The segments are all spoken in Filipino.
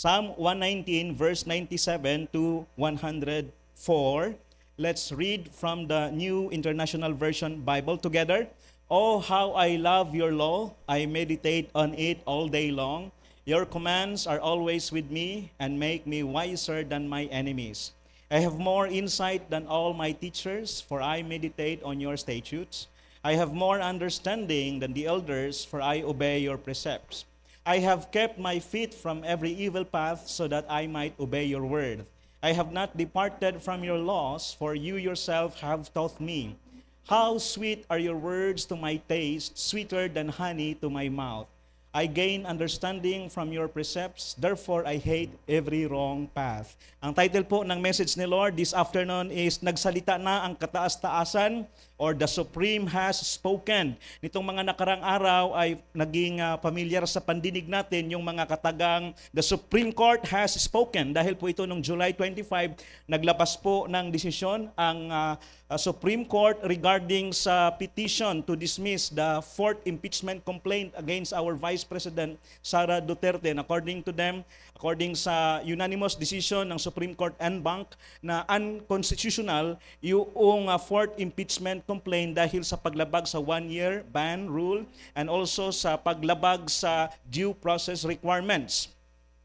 Psalm 119 verse 97 to 104. Let's read from the New International Version Bible together. Oh, how I love your law. I meditate on it all day long. Your commands are always with me and make me wiser than my enemies. I have more insight than all my teachers, for I meditate on your statutes. I have more understanding than the elders, for I obey your precepts. I have kept my feet from every evil path so that I might obey your word. I have not departed from your laws, for you yourself have taught me. How sweet are your words to my taste, sweeter than honey to my mouth. I gain understanding from your precepts, therefore I hate every wrong path. Ang title po ng message ni Lord this afternoon is Nagsalita na ang kataas-taasan, or The Supreme Has Spoken. Nitong mga nakarang araw ay naging familiar sa pandinig natin yung mga katagang The Supreme Court Has Spoken. Dahil po ito noong July 25, naglabas po ng desisyon ang Supreme Court regarding sa petition to dismiss the fourth impeachment complaint against our Vice President Sara Duterte. And according to them, according sa unanimous decision ng Supreme Court en banc, na unconstitutional yung fourth impeachment complaint dahil sa paglabag sa one-year ban rule and also sa paglabag sa due process requirements.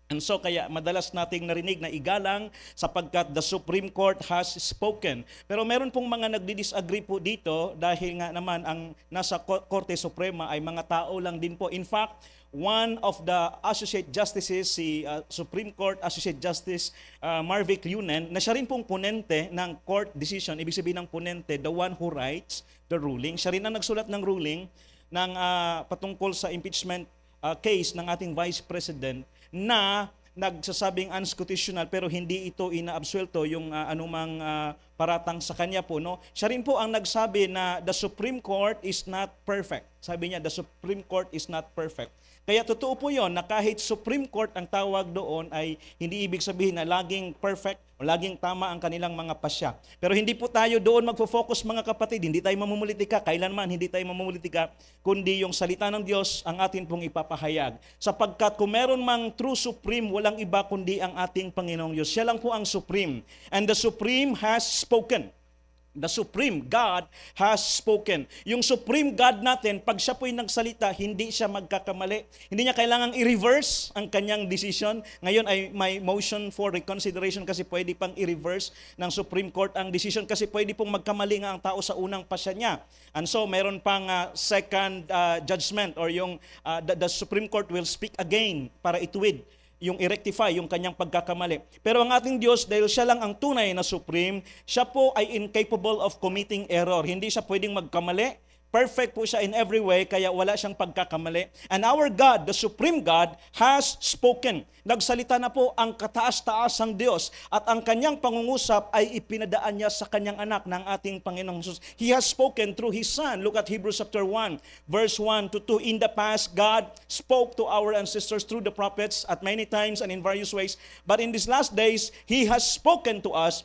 And so kaya madalas nating narinig na igalang sapagkat the Supreme Court has spoken. Pero meron pong mga nagdi-disagree po dito dahil nga naman ang nasa Korte Suprema ay mga tao lang din po. In fact, one of the Associate Justices, si Supreme Court Associate Justice Marvick Lunen, na siya rin pong ponente ng court decision, ibig sabihin ng ponente, the one who writes the ruling. Siya rin ang nagsulat ng ruling ng patungkol sa impeachment case ng ating Vice President, na nagsasabing unconstitutional pero hindi ito inaabsuelto yung anumang paratang sa kanya po, no? Siya rin po ang nagsabi na the Supreme Court is not perfect. Sabi niya, the Supreme Court is not perfect. Kaya totoo po yon na kahit Supreme Court ang tawag doon ay hindi ibig sabihin na laging perfect o laging tama ang kanilang mga pasya. Pero hindi po tayo doon magfo-focus, mga kapatid. Hindi tayo mamumulitika, kailanman hindi tayo mamumulitika, kundi yung salita ng Diyos ang atin pong ipapahayag. Sapagkat kung meron mang true Supreme, walang iba kundi ang ating Panginoong Diyos. Siya lang po ang Supreme. And the Supreme has spoken. The Supreme God has spoken. Yung Supreme God natin, pag siya po'y nagsalita, hindi siya magkakamali. Hindi niya kailangang i-reverse ang kanyang decision. Ngayon ay may motion for reconsideration kasi pwede pang i-reverse ng Supreme Court ang decision kasi pwede pong magkamali nga ang tao sa unang pasya niya. And so meron pang second judgment, or yung the Supreme Court will speak again para ituwid yung i-rectify yung kanyang pagkakamali. Pero ang ating Diyos, dahil siya lang ang tunay na supreme, siya po ay incapable of committing error. Hindi siya pwedeng magkamali. Perfect po siya in every way, kaya wala siyang pagkakamali. And our God, the Supreme God, has spoken. Nagsalita na po ang kataas-taasang Diyos at ang kanyang pangungusap ay ipinadaan niya sa kanyang anak ng ating Panginoong Jesus. He has spoken through His Son. Look at Hebrews chapter 1, verse 1 to 2. In the past, God spoke to our ancestors through the prophets at many times and in various ways. But in these last days, He has spoken to us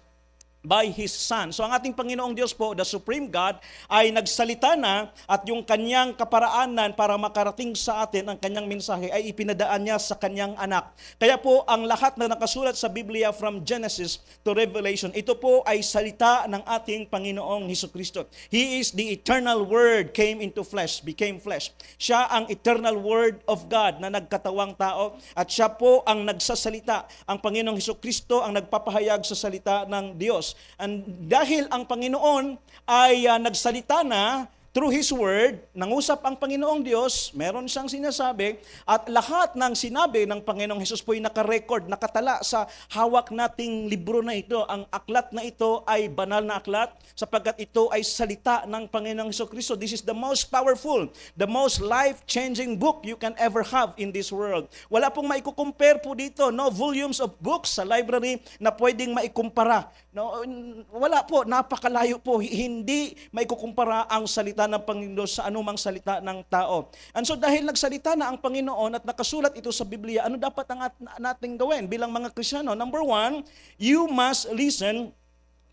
by His Son. So ang ating Panginoong Diyos po, the Supreme God, ay nagsalita na at yung kanyang kaparaanan para makarating sa atin ang kanyang mensahe ay ipinadaan niya sa kanyang anak. Kaya po ang lahat na nakasulat sa Biblia from Genesis to Revelation, ito po ay salita ng ating Panginoong Hesukristo. He is the eternal Word came into flesh, became flesh. Siya ang eternal Word of God na nagkatawang tao at siya po ang nagsasalita. Ang Panginoong Hesukristo ang nagpapahayag sa salita ng Diyos. And dahil ang Panginoon ay nagsalita na through His Word, nangusap ang Panginoong Diyos, meron siyang sinasabi, at lahat ng sinabi ng Panginoong Hesus po ay nakarecord, nakatala sa hawak nating libro na ito. Ang aklat na ito ay banal na aklat, sapagkat ito ay salita ng Panginoong Hesukristo. This is the most powerful, the most life-changing book you can ever have in this world. Wala pong maikukumpare po dito, no volumes of books sa library na pwedeng maikumpara. No, wala po, napakalayo po, hindi maikukumpara ang salita ng Panginoon sa anumang salita ng tao. And so dahil nagsalita na ang Panginoon at nakasulat ito sa Biblia, ano dapat ang nating gawin bilang mga Kristiyano? Number one, you must listen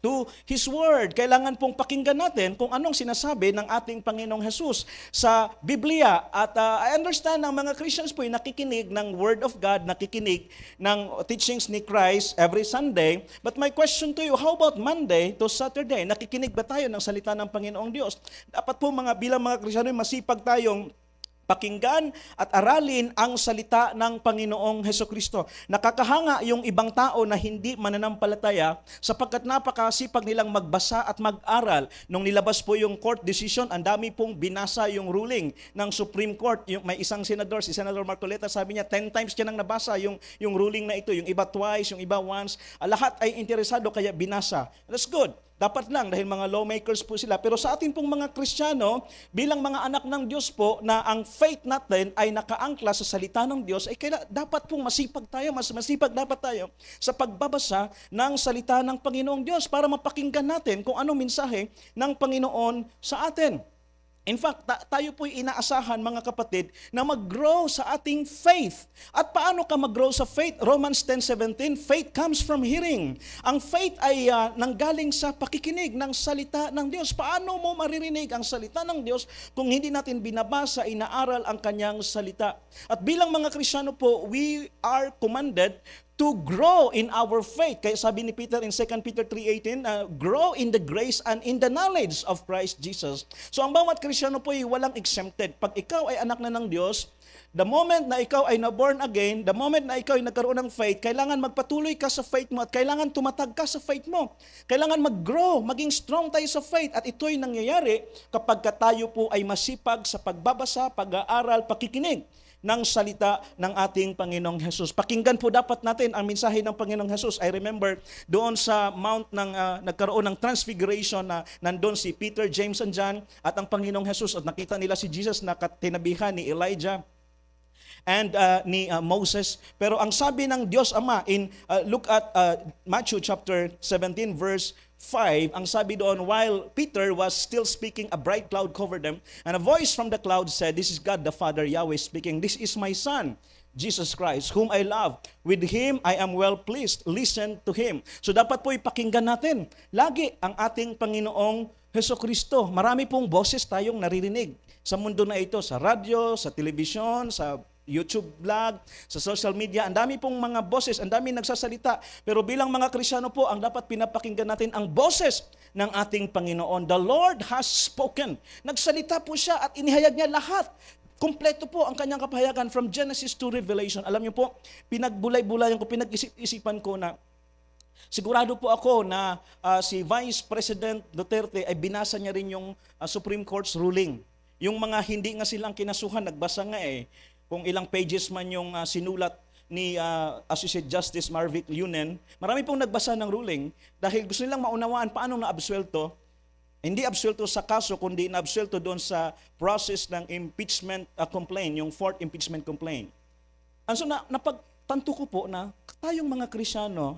to His Word. Kailangan pong pakinggan natin kung anong sinasabi ng ating Panginoong Jesus sa Biblia. At I understand ng mga Christians po ay nakikinig ng Word of God, nakikinig ng teachings ni Christ every Sunday. But my question to you, how about Monday to Saturday? Nakikinig ba tayo ng salita ng Panginoong Diyos? Dapat po bilang mga Kristiyano, masipag tayong pakinggan at aralin ang salita ng Panginoong Hesukristo. Nakakahanga yung ibang tao na hindi mananampalataya sapagkat napakasipag nilang magbasa at mag-aral. Nung nilabas po yung court decision, ang dami pong binasa yung ruling ng Supreme Court. May isang senador, si Senator Marcoleta, sabi niya 10 times niya nang nabasa yung ruling na ito. Yung iba twice, yung iba once. Lahat ay interesado kaya binasa. That's good. Dapat lang dahil mga lawmakers po sila. Pero sa atin pong mga Kristiyano, bilang mga anak ng Diyos po, na ang faith natin ay nakaangkla sa salita ng Diyos, ay dapat pong masipag tayo, mas masipag dapat tayo sa pagbabasa ng salita ng Panginoong Diyos para mapakinggan natin kung anong mensahe ng Panginoon sa atin. In fact, tayo po'y inaasahan mga kapatid na mag-grow sa ating faith. At paano ka mag-grow sa faith? Romans 10:17, faith comes from hearing. Ang faith ay nanggaling sa pakikinig ng salita ng Diyos. Paano mo maririnig ang salita ng Diyos kung hindi natin binabasa, inaaral ang kanyang salita? At bilang mga Kristiyano po, we are commanded to grow in our faith. Kaya sabi ni Peter in 2 Peter 3:18, grow in the grace and in the knowledge of Christ Jesus. So ang bawat Kristiyano po ay walang exempted. Pag ikaw ay anak na ng Diyos, the moment na ikaw ay na-born again, the moment na ikaw ay nagkaroon ng faith, kailangan magpatuloy ka sa faith mo at kailangan tumatag ka sa faith mo. Kailangan mag-grow, maging strong tayo sa faith. At ito'y nangyayari kapag tayo po ay masipag sa pagbabasa, pag-aaral, pakikinig ng salita ng ating Panginoong Jesus. Pakinggan po dapat natin ang mensahe ng Panginoong Jesus. I remember doon sa mount ng nagkaroon ng transfiguration na nandun si Peter, James, and John at ang Panginoong Jesus at nakita nila si Jesus na tinabihan ni Elijah and ni Moses. Pero ang sabi ng Diyos Ama look at Matthew chapter 17 verse 5, ang sabi doon, while Peter was still speaking, a bright cloud covered them, and a voice from the cloud said, this is God the Father, Yahweh speaking, this is my Son, Jesus Christ, whom I love. With Him I am well pleased. Listen to Him. So dapat po ipakinggan natin lagi ang ating Panginoong Hesukristo. Marami pong boses tayong naririnig sa mundo na ito, sa radyo, sa telebisyon, sa YouTube vlog, sa social media, ang dami pong mga boses, ang dami nagsasalita. Pero bilang mga Kristiyano po, ang dapat pinapakinggan natin ang boses ng ating Panginoon. The Lord has spoken. Nagsalita po siya at inihayag niya lahat. Kompleto po ang kanyang kapahayagan from Genesis to Revelation. Alam niyo po, pinagbulay-bulayan ko, pinag-isip-isipan ko na sigurado po ako na si Vice President Duterte ay binasa niya rin yung Supreme Court's ruling. Yung mga hindi nga silang kinasuhan, nagbasa nga kung ilang pages man yung sinulat ni Associate Justice Marvick Lunen, marami pong nagbasa ng ruling dahil gusto nilang maunawaan paano na-absuelto. Hindi absuelto sa kaso, kundi na-absuelto doon sa process ng impeachment complaint, yung fourth impeachment complaint. And so napagtanto ko po na tayong mga Kristiyano,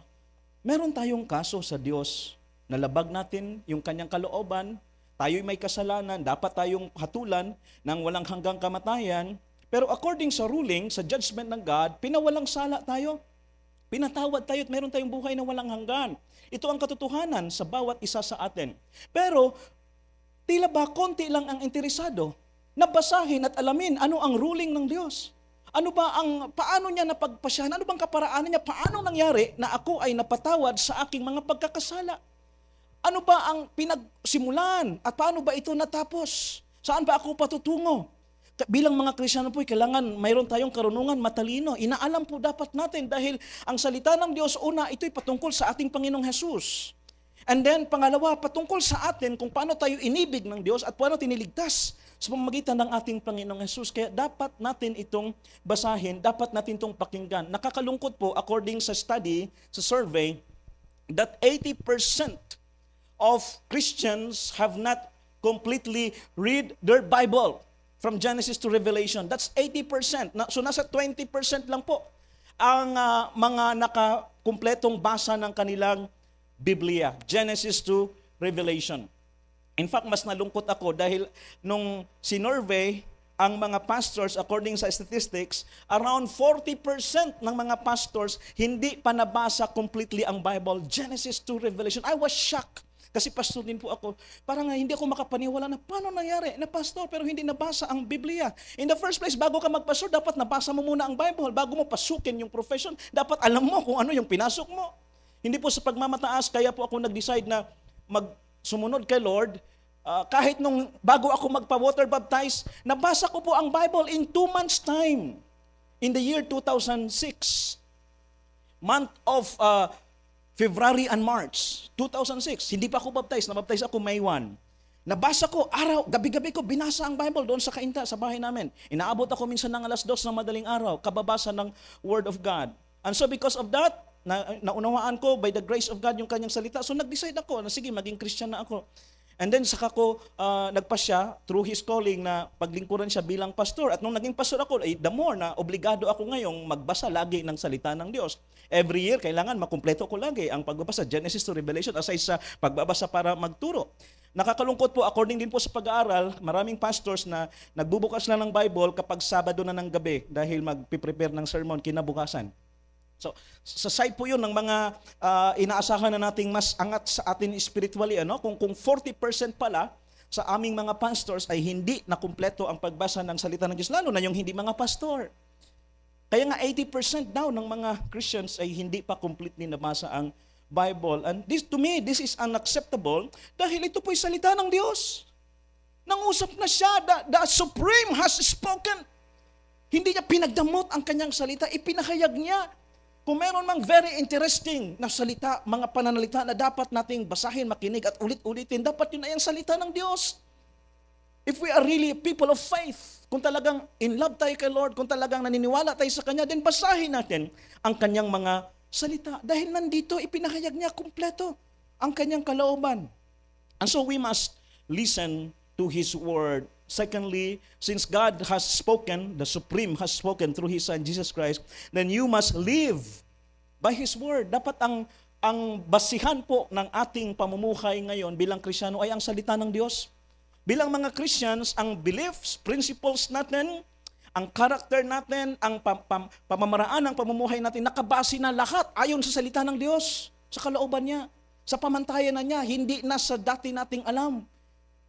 meron tayong kaso sa Diyos. Nalabag natin yung kanyang kalooban, tayo'y may kasalanan, dapat tayong hatulan ng walang hanggang kamatayan. Pero according sa ruling, sa judgment ng God, pinawalang sala tayo. Pinatawad tayo at meron tayong buhay na walang hanggan. Ito ang katotohanan sa bawat isa sa atin. Pero tila ba konti lang ang interesado na basahin at alamin ano ang ruling ng Diyos. Paano niya napagpasyahan? Ano bang kaparaanan niya? Paano nangyari na ako ay napatawad sa aking mga pagkakasala? Ano ba ang pinagsimulan? At paano ba ito natapos? Saan ba ako patutungo? Bilang mga Kristiyano po, kailangan mayroon tayong karunungan, matalino. Inaalam po dapat natin dahil ang salita ng Diyos, una, ito'y patungkol sa ating Panginoong Jesus. And then, pangalawa, patungkol sa atin kung paano tayo inibig ng Diyos at paano tiniligtas sa pamamagitan ng ating Panginoong Jesus. Kaya dapat natin itong basahin, dapat natin itong pakinggan. Nakakalungkot po, according sa study, sa survey, that 80% of Christians have not completely read their Bible. From Genesis to Revelation, that's 80%. So nasa 20% lang po ang mga nakakumpletong basa ng kanilang Biblia, Genesis to Revelation. In fact, mas nalungkot ako dahil nung sinurvey ang mga pastors, according sa statistics, around 40% ng mga pastors hindi pa nabasa completely ang Bible, Genesis to Revelation. I was shocked. Kasi pastor din po ako. Parang hindi ako makapaniwala na paano nangyari na pastor pero hindi nabasa ang Biblia. In the first place, bago ka magpastor, dapat nabasa mo muna ang Bible. Bago mo pasukin yung profession, dapat alam mo kung ano yung pinasok mo. Hindi po sa pagmamataas, kaya po ako nag-decide na sumunod kay Lord. Kahit nung bago ako magpa-water baptize, nabasa ko po ang Bible in 2 months time. In the year 2006. Month of February and March 2006. Hindi pa ako baptize. Nabaptize ako May 1. Nabasa ko, gabi-gabi ko, binasa ang Bible doon sa kainta, sa bahay namin. Inaabot ako minsan ng 2:00 ng madaling araw, kababasa ng Word of God. And so because of that, naunawaan ko by the grace of God yung kanyang salita. So nag-decide ako na sige, maging Christian na ako. And then saka ko nagpasya through His calling na paglingkuran siya bilang pastor. At nung naging pastor ako, the more na obligado ako ngayong magbasa lagi ng salita ng Diyos. Every year, kailangan makumpleto ko lagi ang pagbabasa, Genesis to Revelation, aside sa pagbabasa para magturo. Nakakalungkot po, according din po sa pag-aaral, maraming pastors na nagbubukas lang ng Bible kapag Sabado na ng gabi dahil magpiprepare ng sermon kinabukasan. So, sa side po yun ng mga inaasahan na nating mas angat sa atin spiritually. Kung 40% pala sa aming mga pastors ay hindi na kumpleto ang pagbasa ng salita ng Diyos, lalo na yung hindi mga pastor. Kaya nga 80% daw ng mga Christians ay hindi pa completely nabasa ang Bible. And to me, this is unacceptable dahil ito po'y salita ng Diyos. Nangusap na siya, the Supreme has spoken. Hindi niya pinagdamot ang kanyang salita, ipinahayag niya. Kung meron mang very interesting na salita, mga pananalita na dapat nating basahin, makinig at ulit-ulitin, dapat yun ay ang salita ng Diyos. If we are really people of faith, kung talagang in love tayo kay Lord, kung talagang naniniwala tayo sa Kanya, then basahin natin ang Kanyang mga salita. Dahil nandito, ipinahayag niya kumpleto ang Kanyang kalooban. And so we must listen to His Word. Secondly, since God has spoken, the Supreme has spoken through His Son, Jesus Christ, then you must live by His Word. Dapat ang basihan po ng ating pamumuhay ngayon bilang Kristiyano ay ang salita ng Diyos. Bilang mga Christians, ang beliefs, principles natin, ang character natin, ang pamamaraan ng pamumuhay natin, nakabase na lahat ayon sa salita ng Diyos, sa kalooban niya, sa pamantayan na niya, hindi na sa dati nating alam.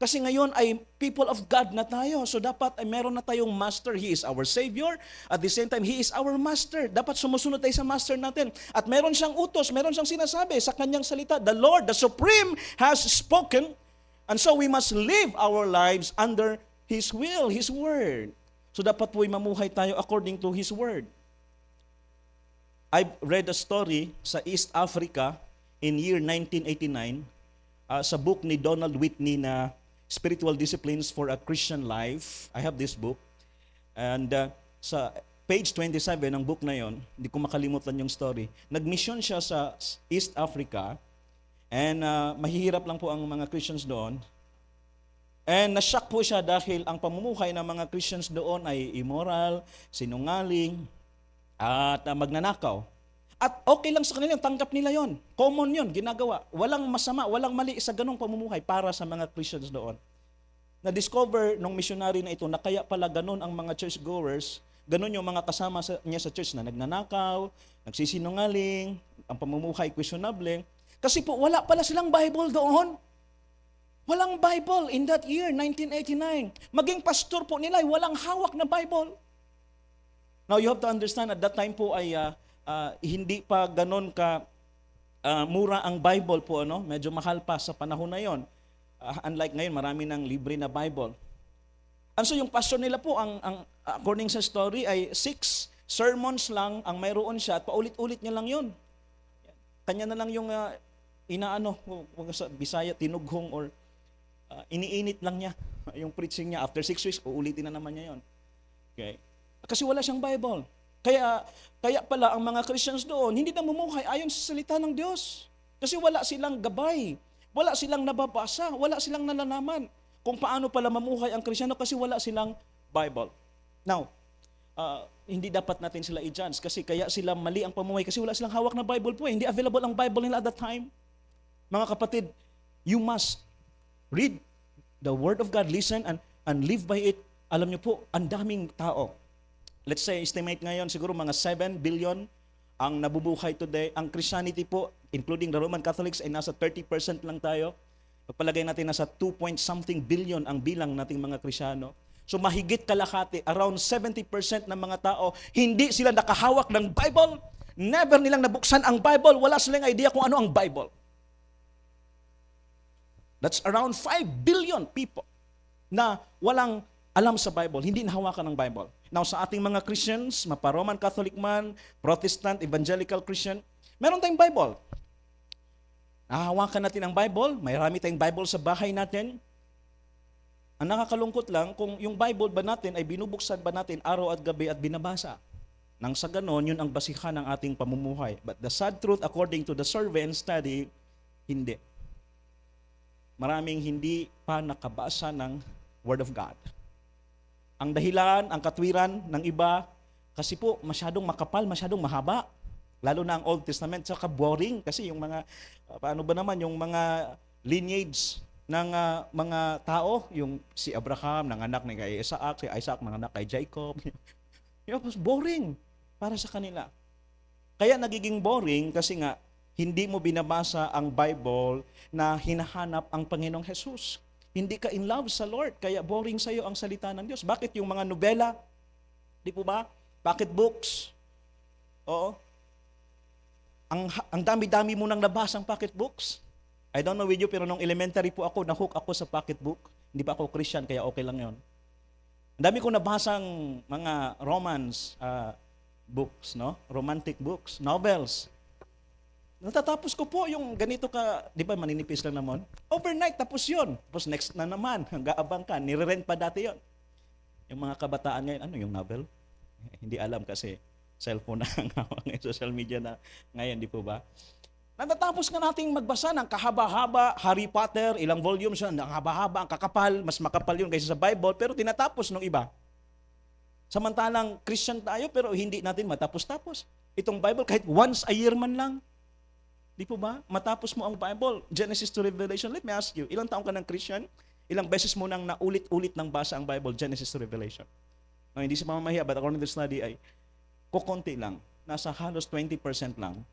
Kasi ngayon ay people of God na tayo. So dapat ay meron na tayong master. He is our Savior. At the same time, He is our master. Dapat sumusunod tayo sa master natin. At meron siyang utos, meron siyang sinasabi sa kanyang salita. The Lord, the Supreme, has spoken. And so we must live our lives under His will, His Word. So dapat po'y mamuhay tayo according to His Word. I've read a story sa East Africa in year 1989 sa book ni Donald Whitney na Spiritual Disciplines for a Christian Life. I have this book. And sa page 27 ng book na yon, hindi ko makalimutan yung story. Nag-mission siya sa East Africa and mahihirap lang po ang mga Christians doon. And na-shock po siya dahil ang pamumuhay ng mga Christians doon ay immoral, sinungaling, at magnanakaw. At okay lang sa kanila, tanggap nila yon. Common yon, ginagawa. Walang masama, walang mali sa ganong pamumuhay para sa mga Christians doon. Na-discover nung missionary na ito na kaya pala ganon ang mga churchgoers, ganon yung mga kasama niya sa church na nagnanakaw, nagsisinungaling, ang pamumuhay questionable. Kasi po wala pala silang Bible doon. Walang Bible in that year, 1989. Maging pastor po nila ay walang hawak na Bible. Now you have to understand, at that time po ay hindi pa ganon ka mura ang Bible po, medyo mahal pa sa panahon na yon. Unlike ngayon, marami ng libre na Bible. And so yung pastor nila po, according sa story, ay 6 sermons lang ang mayroon siya at paulit-ulit niya lang yon. Kanya na lang yung sa Bisaya, tinughong or iniinit lang niya yung preaching niya. After 6 weeks, uulitin na naman niya yon. Okay? Kasi wala siyang Bible. Kaya pala ang mga Christians doon, hindi na mumuhay ayon sa salita ng Diyos. Kasi wala silang gabay, wala silang nababasa, wala silang nalalaman kung paano pala mamuhay ang Kristiyano kasi wala silang Bible. Now, hindi dapat natin sila i-judge kasi kaya sila mali ang pamuhay kasi wala silang hawak na Bible po. Hindi available ang Bible nila at that time. Mga kapatid, you must read the Word of God, listen and live by it Alam niyo po, ang daming tao. Let's say, estimate ngayon siguro mga 7 billion ang nabubuhay today. Ang Christianity po, including the Roman Catholics, ay nasa 30% lang tayo. Pagpalagay natin nasa 2 point something billion ang bilang nating mga Krisyano. So mahigit kalahati, around 70% ng mga tao, hindi sila nakahawak ng Bible. Never nilang nabuksan ang Bible. Wala silang idea kung ano ang Bible. That's around 5 billion people na walang alam sa Bible, hindi nahawakan ng Bible. Now, sa ating mga Christians, mapa-Roman Catholic man, Protestant, Evangelical Christian, meron tayong Bible. Nahahawakan natin ang Bible, mayroon tayong Bible sa bahay natin. Ang nakakalungkot lang, kung yung Bible ba natin ay binubuksan ba natin araw at gabi at binabasa. Nang sa ganon, yun ang basihan ng ating pamumuhay. But the sad truth, according to the survey and study, hindi. Maraming hindi pa nakabasa ng Word of God. Ang dahilan, ang katwiran ng iba, kasi po masyadong makapal, masyadong mahaba. Lalo na ang Old Testament, saka boring. Kasi yung mga, paano ba naman, yung mga lineage ng mga tao, yung si Abraham, nanganak ni kay Isaac, si Isaac, nanganak kay Jacob. Yung boring para sa kanila. Kaya nagiging boring kasi nga, hindi mo binabasa ang Bible na hinahanap ang Panginoong Jesus. Hindi ka in love sa Lord, kaya boring sa iyo ang salita ng Diyos. Bakit yung mga nobela? Di po ba? Pocket books? Oo. Ang dami-dami mo nang nabasang pocket books. I don't know with you, pero nung elementary po ako, nahook ako sa pocket book. Hindi pa ako Christian, kaya okay lang yon. Ang dami ko nabasang mga romance books, no? Romantic books, novels. Natatapos ko po yung ganito ka, di ba maninipis lang naman? Overnight, tapos yun. Tapos next na naman, hanggaabang ka. Nire-rent pa dati yon. Yung mga kabataan ngayon, ano yung novel? Hindi alam kasi cellphone na ang hawak ngayon, social media na ngayon, di po ba? Natatapos nga nating magbasa ng kahaba-haba, Harry Potter, ilang volumes yun, ang haba-haba, ang kakapal, mas makapal yun kaysa sa Bible, pero tinatapos ng iba. Samantalang Christian tayo, pero hindi natin matapos-tapos. Itong Bible, kahit once a year man lang, di po ba? Matapos mo ang Bible, Genesis to Revelation. Let me ask you, ilang taong ka ng Christian? Ilang beses mo nang naulit-ulit ng basa ang Bible, Genesis to Revelation? No, hindi si pamamahiya, but according to the study ay kukunti lang. Nasa halos 20% lang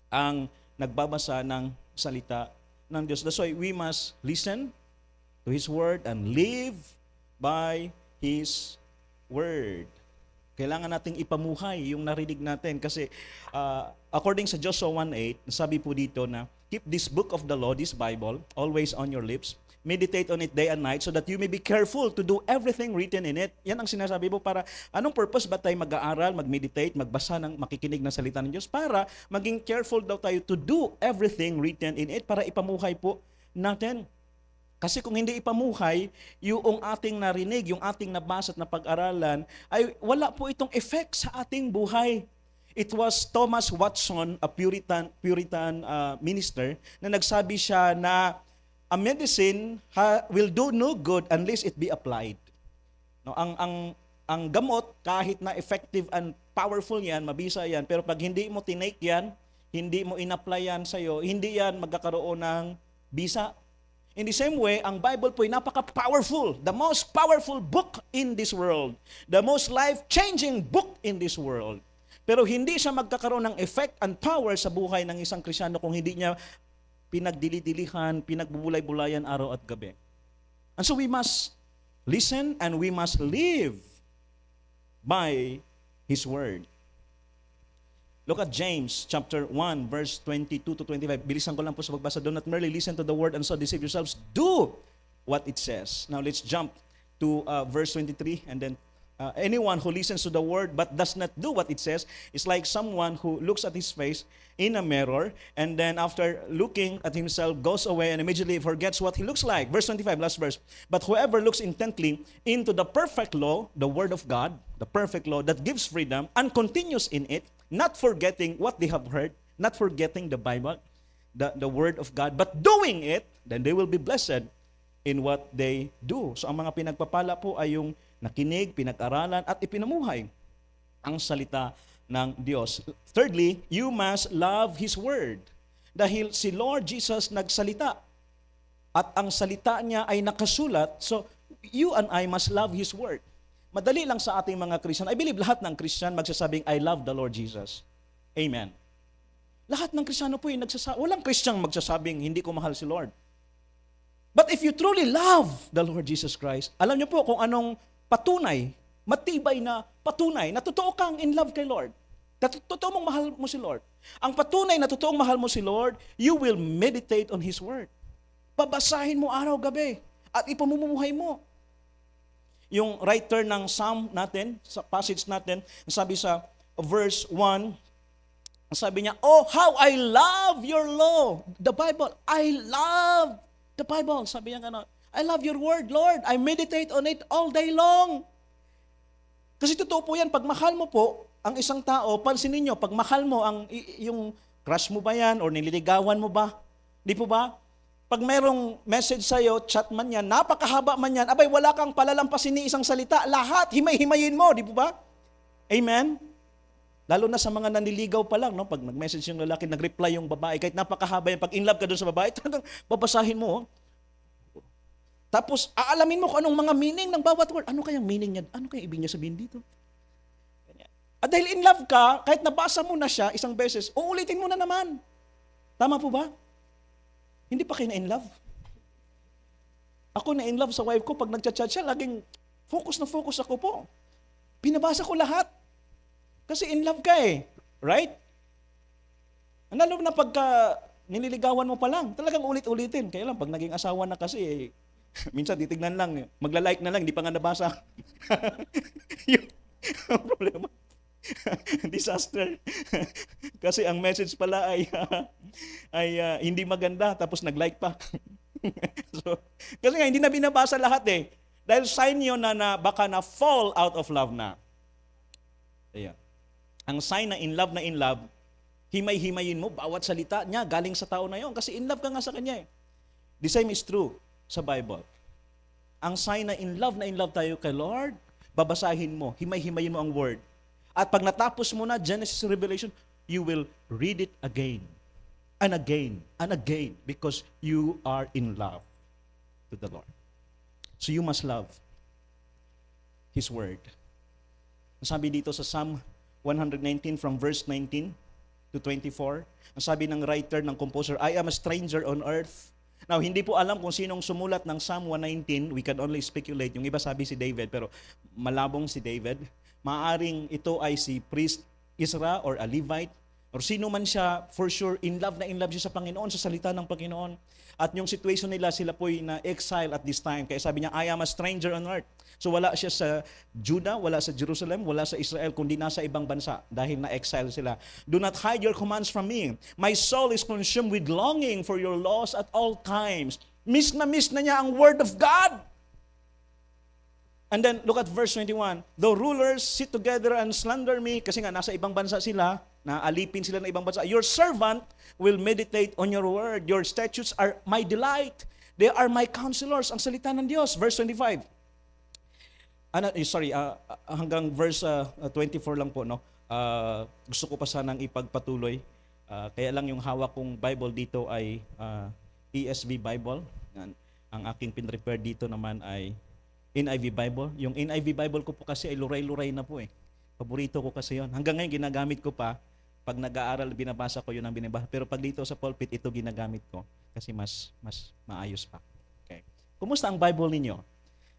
ang nagbabasa ng salita ng Diyos. That's why we must listen to His Word and live by His Word. Kailangan nating ipamuhay yung narinig natin kasi according sa Joshua 1:8, sabi po dito na keep this book of the law, this Bible, always on your lips. Meditate on it day and night so that you may be careful to do everything written in it. Yan ang sinasabi po para anong purpose ba tayo mag-aaral, mag-meditate, magbasa ng makikinig ng salita ng Diyos? Para maging careful daw tayo to do everything written in it para ipamuhay po natin. Kasi kung hindi ipamuhay, yung ating narinig, yung ating nabasa at napag-aralan, ay wala po itong effect sa ating buhay. It was Thomas Watson, a Puritan minister, na nagsabi siya na a medicine will do no good unless it be applied. No, ang gamot, kahit na effective and powerful yan, mabisa yan, pero pag hindi mo tinake yan, hindi mo in-apply yan sa'yo, hindi yan magkakaroon ng bisa. In the same way, ang Bible po ay napaka-powerful. The most powerful book in this world. The most life-changing book in this world. Pero hindi siya magkakaroon ng effect and power sa buhay ng isang Kristiyano kung hindi niya pinagdili-dilihan, pinagbubulay-bulayan araw at gabi. And so we must listen and we must live by His Word. Look at James chapter 1 verse 22 to 25. Bilisan ko lang po sa pagbasa. Do not merely listen to the word and so deceive yourselves. Do what it says. Now let's jump to verse 23 and then anyone who listens to the word but does not do what it says is like someone who looks at his face in a mirror and then after looking at himself goes away and immediately forgets what he looks like. Verse 25, last verse. But whoever looks intently into the perfect law, the word of God, the perfect law that gives freedom and continues in it, not forgetting what they have heard, not forgetting the Bible, the word of God, but doing it, then they will be blessed in what they do. So ang mga pinagpapala po ay yung nakinig, pinag-aralan, at ipinamuhay ang salita ng Diyos. Thirdly, you must love His Word. Dahil si Lord Jesus nagsalita at ang salita niya ay nakasulat, so you and I must love His Word. madali lang sa ating mga Christian. I believe lahat ng Christian magsasabing, I love the Lord Jesus. Amen. Lahat ng Kristiyano po yung walang Christian magsasabing, hindi ko mahal si Lord. But if you truly love the Lord Jesus Christ, alam niyo po kung anong patunay, matibay na patunay, na totoo kang in love kay Lord. Totoo mong mahal mo si Lord. Ang patunay na totoong mahal mo si Lord, you will meditate on His Word. Babasahin mo araw-gabi at ipamumuhay mo. Yung writer ng Psalm natin, sa passage natin, sabi sa verse 1, sabi niya, oh, how I love your law. The Bible, I love the Bible. Sabi niya gano'n, I love your word, Lord. I meditate on it all day long. Kasi totoo po yan, pag mahal mo po, ang isang tao, pansinin nyo, pag mahal mo, yung crush mo ba yan, or nililigawan mo ba? Di po ba? Pag merong message sa'yo, chat man yan, napakahaba man yan, abay, wala kang palalampasin ni isang salita, lahat, himay-himayin mo, di po ba? Amen? Lalo na sa mga nanliligaw pa lang, no? Pag nag-message yung lalaki, nag-reply yung babae, kahit napakahaba yan, pag in love ka doon sa babae, talagang babasahin mo. Tapos, aalamin mo kung anong mga meaning ng bawat word. Ano kayang meaning niya? Ano kayang ibig niya sabihin dito? At dahil in love ka, kahit nabasa mo na siya isang beses, uulitin mo na naman. Tama po ba? Hindi pa kayo na in love. Ako na in love sa wife ko, pag nagchat-chat siya, laging focus na focus ako po. Pinabasa ko lahat. Kasi in love ka eh. Right? Lalo na pagka nililigawan mo pa lang, talagang ulit-ulitin. Kaya lang, pag naging asawa na kasi, minsan titignan lang, magla-like na lang, hindi pa nga nabasa. Yung problema. Disaster. Kasi ang message pala ay hindi maganda, tapos nag-like pa. So, kasi nga, hindi na binabasa lahat eh. Dahil sign yun na baka na fall out of love na. Ayan. Ang sign na in love, himay-himayin mo, bawat salita niya galing sa tao na yon kasi in love ka nga sa kanya eh. The same is true sa Bible. Ang sign na in love tayo kay Lord, babasahin mo, himay-himayin mo ang word. At pag natapos mo na Genesis to Revelation, you will read it again and again and again because you are in love to the Lord. So you must love His Word. Sabi dito sa Psalm 119 from verse 19 to 24, ang sabi ng writer, ng composer, I am a stranger on earth. Now, hindi po alam kung sinong sumulat ng Psalm 119. We can only speculate. Yung iba sabi si David, pero malabong si David. Maaring ito ay si priest Ezra or a Levite or sino man siya, for sure, in love siya sa Panginoon, sa salita ng Panginoon. At yung situation nila, sila po'y na exile at this time. Kaya sabi niya, I am a stranger on earth. So wala siya sa Judah, wala sa Jerusalem, wala sa Israel, kundi nasa ibang bansa dahil na-exile sila. Do not hide your commands from me. My soul is consumed with longing for your laws at all times. Miss na niya ang word of God. And then, look at verse 21. The rulers sit together and slander me. Kasi nga, nasa ibang bansa sila, naalipin sila ng ibang bansa. Your servant will meditate on your word. Your statutes are my delight. They are my counselors. Ang salita ng Diyos. Verse 25. Hanggang verse 24 lang po. No? Gusto ko pa sanang ipagpatuloy. Kaya lang yung hawak kong Bible dito ay ESV Bible. Ang aking pinrepare dito naman ay NIV Bible. Yung NIV Bible ko po kasi ay luray-luray na po eh. Paborito ko kasi yon. Hanggang ngayon ginagamit ko pa. Pag nag-aaral, binabasa ko yun ang binabasa. Pero pag dito sa pulpit, ito ginagamit ko. Kasi mas maayos pa. Okay. Kumusta ang Bible ninyo?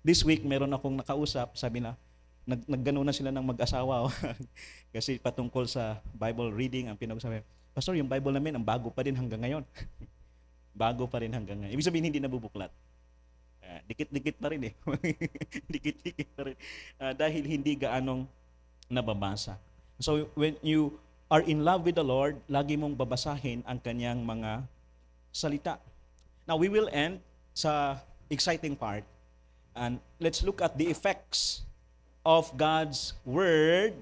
This week, meron akong nakausap. Sabi na, naggano na sila ng mag-asawa. Kasi patungkol sa Bible reading, ang pinag-usabi, Pastor, yung Bible namin, ang bago pa rin hanggang ngayon. Bago pa rin hanggang ngayon. Ibig sabihin, hindi nabubuklat. Dikit-dikit pa rin eh. Dikit-dikit pa rin. Dahil hindi gaanong nababasa. So when you are in love with the Lord, lagi mong babasahin ang kanyang mga salita. Now we will end sa exciting part. And let's look at the effects of God's Word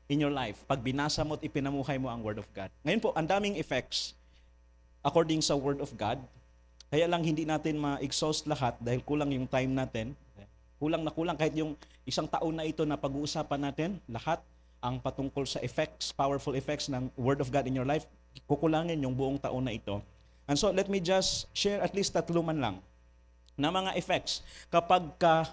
in your life. Pag binasa mo at ipinamuhay mo ang Word of God. Ngayon po, ang daming effects according sa Word of God. Kaya lang hindi natin ma-exhaust lahat dahil kulang yung time natin. Kulang na kulang. Kahit yung isang taon na ito na pag-uusapan natin, lahat ang patungkol sa effects, powerful effects ng Word of God in your life, kukulangin yung buong taon na ito. And so let me just share at least 3 man lang na mga effects. Kapag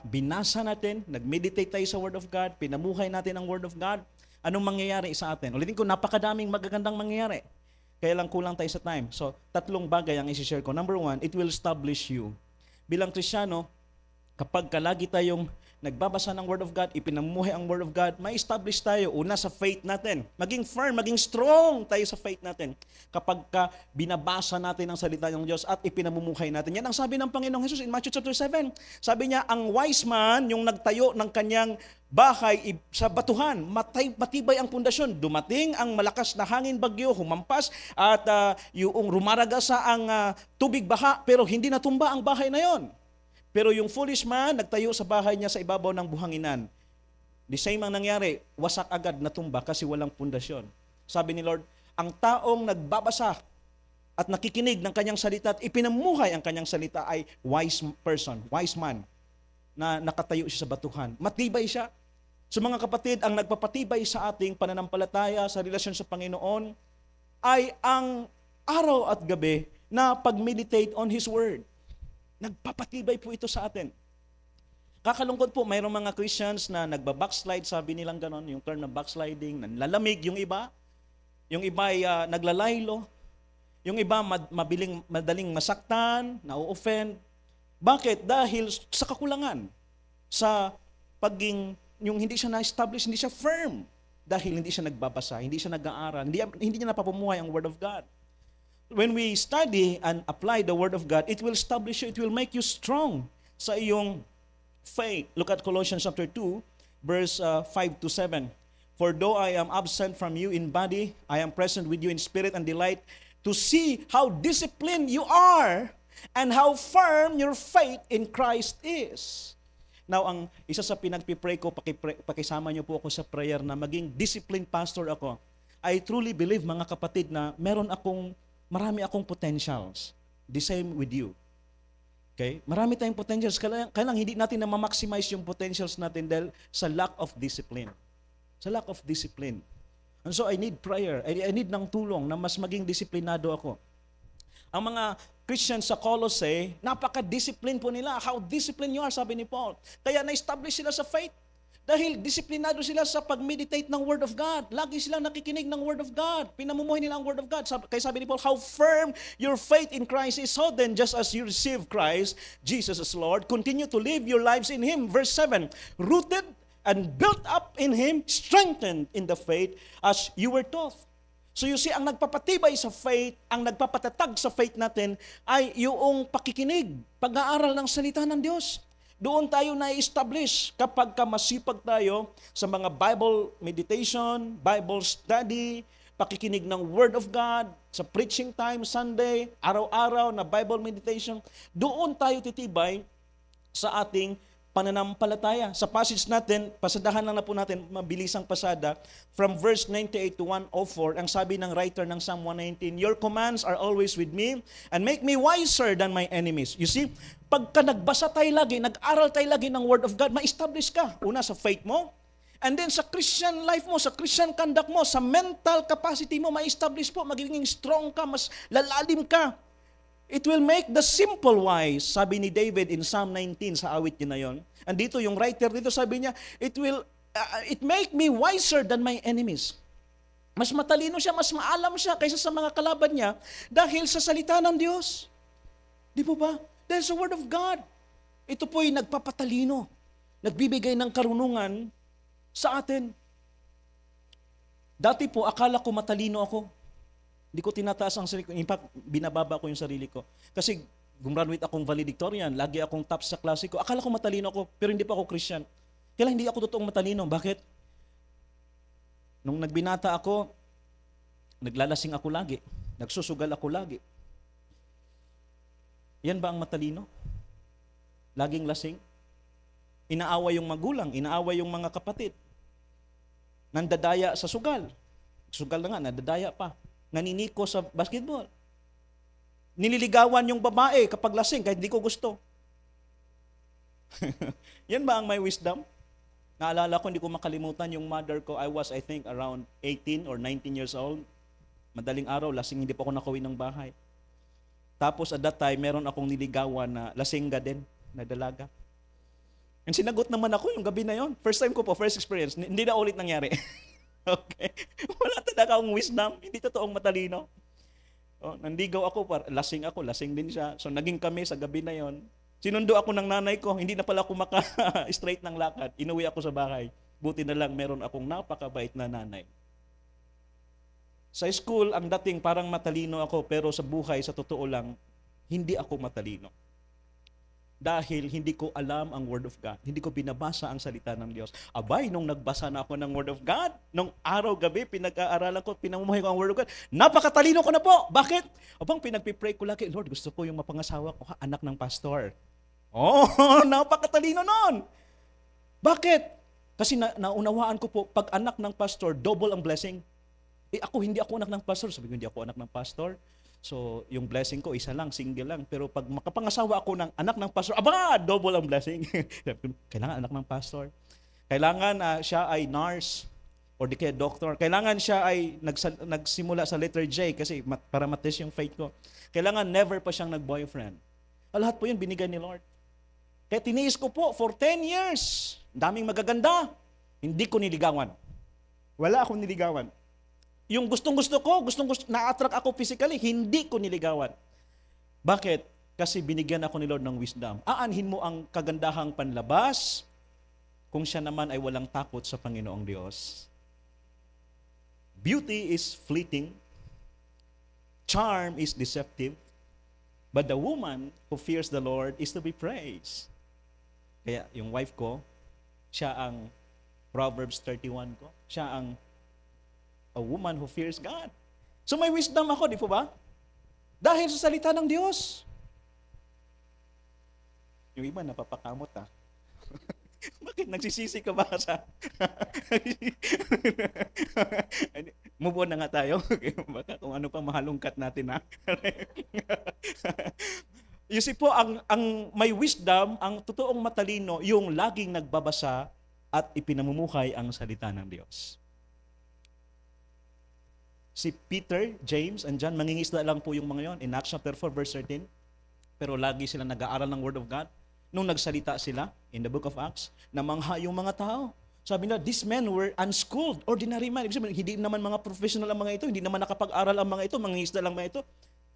binasa natin, nag-meditate tayo sa Word of God, pinamuhay natin ang Word of God, anong mangyayari sa atin? Ulitin ko, napakadaming magagandang mangyayari. Kaya lang kulang tayo sa time. So, 3 bagay ang isi-share ko. Number 1, it will establish you. Bilang Kristiyano, kapag lagi tayong nagbabasa ng Word of God, ipinamuhay ang Word of God, may establish tayo una sa faith natin. Maging firm, maging strong tayo sa faith natin. Kapag binabasa natin ang salita ng Diyos at ipinamumuhay natin. Yan ang sabi ng Panginoong Jesus in Matthew chapter 7. Sabi niya, ang wise man, yung nagtayo ng kanyang bahay sa batuhan, matibay ang pundasyon. Dumating ang malakas na hangin bagyo, humampas, at yung rumaragasa ang tubig baha, pero hindi natumba ang bahay na yon. Pero yung foolish man, nagtayo sa bahay niya sa ibabaw ng buhanginan. The same ang nangyari, wasak agad natumba kasi walang pundasyon. Sabi ni Lord, ang taong nagbabasa at nakikinig ng kanyang salita at ipinamuhay ang kanyang salita ay wise person, wise man, na nakatayo siya sa batuhan. Matibay siya. So mga kapatid, ang nagpapatibay sa ating pananampalataya, sa relasyon sa Panginoon, ay ang araw at gabi na pag-meditate on His Word. Nagpapatibay po ito sa atin. Kakalungkot po, mayroong mga Christians na nagbabackslide, sabi nilang ganon, yung term na backsliding, nanlalamig yung iba. Yung iba ay naglalaylo. Yung iba madaling masaktan, na-offend. Bakit? Dahil sa kakulangan. Sa yung hindi siya na-establish, hindi siya firm. Dahil hindi siya nagbabasa, hindi siya nag-aaral, hindi niya napapumuhay ang Word of God. When we study and apply the Word of God, it will establish you, it will make you strong sa iyong faith. Look at Colossians chapter 2, verse 5 to 7. For though I am absent from you in body, I am present with you in spirit and delight to see how disciplined you are and how firm your faith in Christ is. Now, ang isa sa pinagpipray ko, pakisama niyo po ako sa prayer na maging disciplined pastor ako. I truly believe, mga kapatid, na marami akong potentials. The same with you. Okay? Marami tayong potentials. Kailangan hindi natin na ma-maximize yung potentials natin dahil sa lack of discipline. Sa lack of discipline. And so I need prayer. I need ng tulong na mas maging disiplinado ako. Ang mga Christians sa Colossae, napaka-discipline po nila. How disciplined you are, sabi ni Paul. Kaya na-establish sila sa faith. Dahil disiplinado sila sa pag-meditate ng Word of God. Lagi silang nakikinig ng Word of God. Pinamumuhay nila ang Word of God. Kaya sabi ni Paul, how firm your faith in Christ is. So then, just as you receive Christ, Jesus as Lord, continue to live your lives in Him. Verse 7, rooted and built up in Him, strengthened in the faith as you were taught. So you see, ang nagpapatibay sa faith, ang nagpapatatag sa faith natin, ay yung pakikinig, pag-aaral ng salita ng Diyos. Doon tayo na-establish kapag masipag tayo sa mga Bible meditation, Bible study, pakikinig ng Word of God, sa preaching time, Sunday, araw-araw na Bible meditation. Doon tayo titibay sa ating pananampalataya. Sa passage natin, pasadahan lang na po natin, mabilisang pasada, from verse 98 to 104, ang sabi ng writer ng Psalm 119, your commands are always with me and make me wiser than my enemies. You see, pagka nagbasa tayo lagi, nag-aral tayo lagi ng Word of God, ma-establish ka. Una, sa faith mo, and then sa Christian life mo, sa Christian conduct mo, sa mental capacity mo, ma-establish po, magiging strong ka, mas lalalim ka. It will make the simple wise, sabi ni David in Psalm 19 sa awit niya na yon. And dito, yung writer dito sabi niya, it make me wiser than my enemies. Mas matalino siya, mas maalam siya kaysa sa mga kalaban niya dahil sa salita ng Diyos. Di po ba? Dahil sa Word of God. Ito po'y nagpapatalino, nagbibigay ng karunungan sa atin. Dati po, akala ko matalino ako. Hindi ko tinataas ang sarili ko. In fact, binababa ko yung sarili ko. Kasi gumraduate akong valedictorian, lagi akong top sa klase ko. Akala ko matalino ako, pero hindi pa ako Christian. Kaya hindi ako totoong matalino. Bakit? Nung nagbinata ako, naglalasing ako lagi. Nagsusugal ako lagi. Yan ba ang matalino? Laging lasing? Inaaway yung magulang, inaaway yung mga kapatid. Nandadaya sa sugal. Sugal na nga, nandadaya pa. Naniniko sa basketball. Nililigawan yung babae kapag lasing kahit hindi ko gusto. Yan ba ang may wisdom? Naalala ko, hindi ko makalimutan yung mother ko. I was, I think, around 18 or 19 years old. Madaling araw, lasing, hindi pa ako nakauwi ng bahay. Tapos at that time, meron akong niligawan na lasingga din. na dalaga. And sinagot naman ako yung gabi na yon. First time ko po, first experience. Hindi na ulit nangyari. Okay? Wala talaga akong wisdom. Hindi totoong matalino. Nandigaw ako, lasing din siya. So naging kami sa gabi na yon. Sinundo ako ng nanay ko. Hindi na pala ako maka-straight ng lakad. Inuwi ako sa bahay. Buti na lang meron akong napakabait na nanay. Sa school, ang dating parang matalino ako, pero sa buhay, sa totoo lang, hindi ako matalino. Dahil hindi ko alam ang Word of God. Hindi ko binabasa ang salita ng Diyos. Abay, nung nagbasa na ako ng Word of God, nung araw-gabi, pinag-aaralan ko, pinamumuhay ko ang Word of God, napakatalino ko na po. Bakit? Abang pinagpipray ko lagi, Lord, gusto ko yung mapangasawa ko, anak ng pastor. Oh, napakatalino nun. Bakit? Kasi naunawaan ko po, pag anak ng pastor, double ang blessing. Hindi ako anak ng pastor. Sabi ko, hindi ako anak ng pastor. So, yung blessing ko, isa lang, single lang. Pero pag makapangasawa ako ng anak ng pastor, double ang blessing. Kailangan anak ng pastor. Kailangan siya ay nurse or di kaya doctor. Kailangan siya ay nagsimula sa letter J kasi para matest yung faith ko. Kailangan never pa siyang nag-boyfriend. Lahat po yun binigay ni Lord. Kaya tiniis ko po for 10 years. Daming magaganda. Hindi ko niligawan. Wala akong niligawan. Yung gustong-gusto ko, na-attract ako physically, hindi ko niligawan. Bakit? Kasi binigyan ako ni Lord ng wisdom. Aanhin mo ang kagandahang panlabas kung siya naman ay walang takot sa Panginoong Diyos. Beauty is fleeting. Charm is deceptive. But the woman who fears the Lord is to be praised. Kaya yung wife ko, siya ang Proverbs 31 ko. Siya ang a woman who fears God. So may wisdom ako, di po ba? Dahil sa salita ng Diyos. Yung iba napapakamot ha. Bakit nagsisisi ka ba sa... Move on na nga tayo. Baka kung ano pa mahalungkat natin ha. You see po, ang may wisdom, ang totoong matalino, yung laging nagbabasa at ipinamumuhay ang salita ng Diyos. Si Peter, James, and John, mangingisda lang po yung mga yon in Acts chapter 4, verse 13. Pero lagi sila nag-aaral ng Word of God. Nung nagsalita sila in the book of Acts, namangha yung mga tao. Sabi nila, these men were unschooled, ordinary men. Hindi naman mga professional ang mga ito, hindi naman nakapag-aral ang mga ito, mangingisda lang mga ito.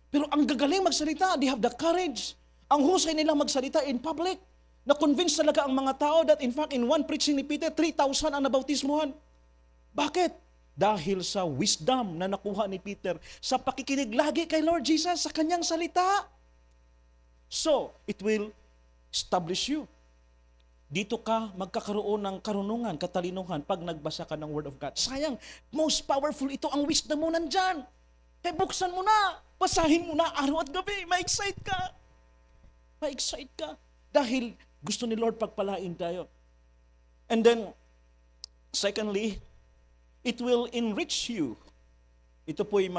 Pero ang gagaling magsalita, they have the courage. Ang husay nilang magsalita in public. Na-convince talaga ang mga tao that in fact, in one preaching ni Peter, 3,000 ang nabautismohan. Bakit? Dahil sa wisdom na nakuha ni Peter sa pakikinig lagi kay Lord Jesus sa kanyang salita. So, it will establish you. Dito ka magkakaroon ng karunungan, katalinuhan pag nagbasa ka ng Word of God. Sayang, most powerful ito ang wisdom mo nandyan. Kaya buksan mo na, basahin mo na araw at gabi, ma-excite ka. Ma-excite ka. Dahil gusto ni Lord pagpalain tayo. And then, secondly, it will enrich you. Ito po'y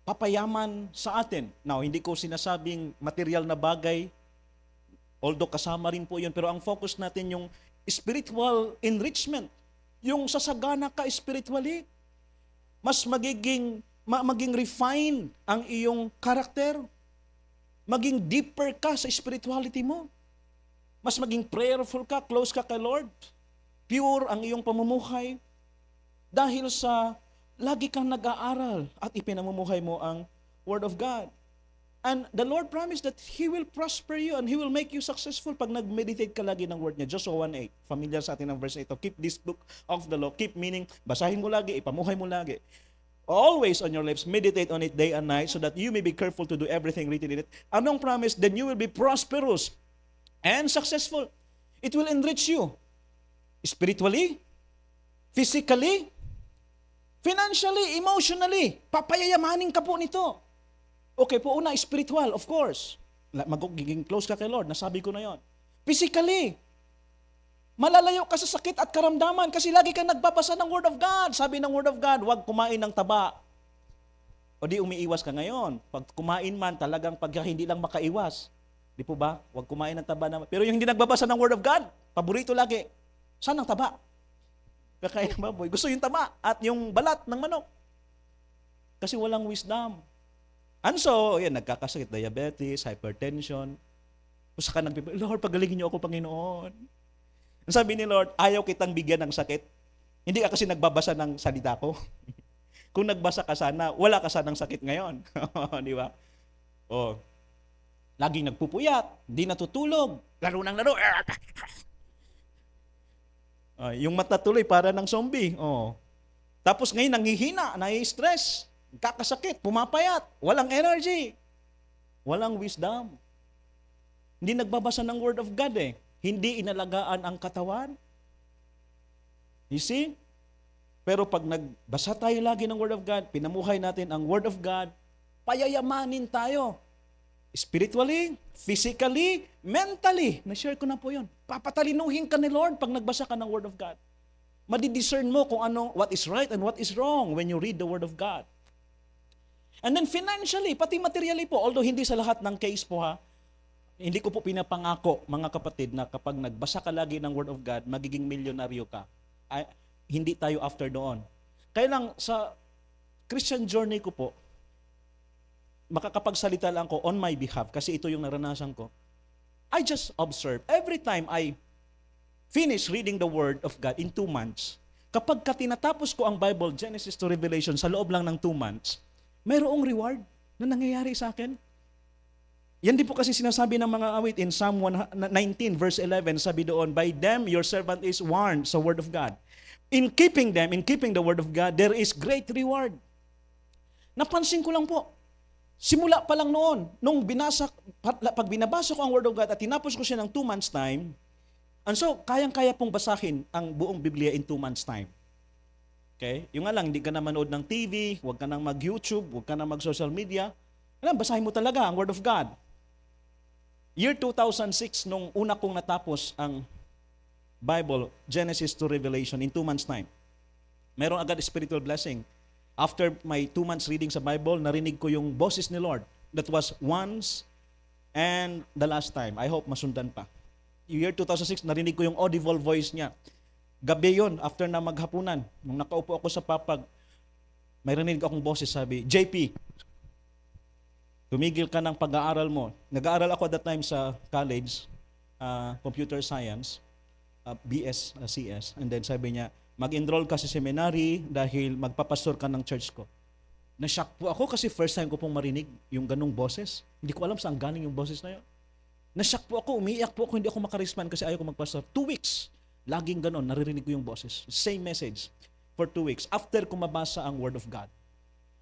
magpapayaman sa atin. Now, hindi ko sinasabing material na bagay, although kasama rin po yun, pero ang focus natin yung spiritual enrichment. Yung sasagana ka spiritually, mas maging refine ang iyong karakter, maging deeper ka sa spirituality mo, mas maging prayerful ka, close ka kay Lord, pure ang iyong pamumuhay, dahil sa lagi kang nag-aaral at ipinamumuhay mo ang Word of God. And the Lord promised that He will prosper you and He will make you successful pag nag-meditate ka lagi ng Word niya. Joshua 1:8. Familiar sa atin ang verse 8. Keep this book of the law. Keep meaning, basahin mo lagi, ipamuhay mo lagi. Always on your lips, meditate on it day and night so that you may be careful to do everything written in it. Anong promise? Then you will be prosperous and successful. It will enrich you. Spiritually, physically, financially, emotionally, papayayamanin ka po nito. Okay po, una, spiritual, of course. Magiging close ka kay Lord, nasabi ko na yon. Physically, malalayo ka sa sakit at karamdaman kasi lagi kang nagbabasa ng Word of God. Sabi ng Word of God, huwag kumain ng taba. O di umiiwas ka ngayon. Pag kumain man, talagang pag hindi lang makaiwas. Di po ba? Huwag kumain ng taba naman. Pero yung hindi nagbabasa ng Word of God, paborito lagi. Saan ang taba? Kakain ng baboy. Gusto yung taba at yung balat ng manok. Kasi walang wisdom. And so, yan, nagkakasakit, diabetes, hypertension. Kung saka nagpipray, Lord, pagalingin niyo ako, Panginoon. Ang sabi ni Lord, ayaw kitang bigyan ng sakit. Hindi ka kasi nagbabasa ng salita ko. Kung nagbasa ka sana, wala ka sanang sakit ngayon. Di ba? Oh. Laging nagpupuyat, hindi natutulog, laro ng laro. Yung mata tuloy para ng zombie. Oh. Tapos ngayon nanghihina, nai-stress, kakasakit, pumapayat, walang energy, walang wisdom. Hindi nagbabasa ng Word of God eh. Hindi inalagaan ang katawan. You see? Pero pag nagbasa tayo lagi ng Word of God, pinamuhay natin ang Word of God, payayamanin tayo. Spiritually, physically, mentally. Na-share ko na po yun. Papatalinuhin ka ni Lord pag nagbasa ka ng Word of God. Madidiscern mo kung ano, what is right and what is wrong when you read the Word of God. And then financially, pati materially po, although hindi sa lahat ng case po ha, hindi ko po pinapangako, mga kapatid, na kapag nagbasa ka lagi ng Word of God, magiging milyonaryo ka. Hindi tayo after doon. Kaya lang, sa Christian journey ko po, makakapagsalita lang ko on my behalf, kasi ito yung naranasan ko. I just observe, every time I finish reading the Word of God in 2 months, kapag tinatapos ko ang Bible, Genesis to Revelation, sa loob lang ng 2 months, mayroong reward na nangyayari sa akin. Yan din po kasi sinasabi ng mga awit in Psalm 19 verse 11, sabi doon, by them your servant is warned sa Word of God. In keeping the Word of God, there is great reward. Napansin ko lang po, simula pa lang noon, pag binabasa ko ang Word of God at tinapos ko siya ng 2 months time, and so kayang-kaya pong basahin ang buong Biblia in 2 months time. Okay? Yung nga lang, hindi ka na manood ng TV, huwag ka nang mag-YouTube, huwag ka nang mag-social media. Basahin mo talaga ang Word of God. Year 2006, nung una kong natapos ang Bible, Genesis to Revelation, in 2 months time, meron agad spiritual blessing. After my 2 months reading sa Bible, narinig ko yung boses ni Lord. That was once and the last time. I hope masundan pa. Year 2006, narinig ko yung audible voice niya. Gabi yun, after na maghapunan, nung nakaupo ako sa papag, may rinig akong boses, sabi, JP, tumigil ka ng pag-aaral mo. Nag-aaral ako at that time sa college, computer science, BS, CS. And then sabi niya, mag-enroll ka sa seminary dahil magpapastor ka ng church ko. Na-shock po ako kasi first time ko pong marinig yung ganung boses. Hindi ko alam saan galing yung boses na yun. Na-shock po ako, umiiyak po ako, hindi ako makarespan kasi ayaw ko magpastor. 2 weeks, laging ganon, naririnig ko yung boses. Same message for 2 weeks after ko mabasa ang Word of God.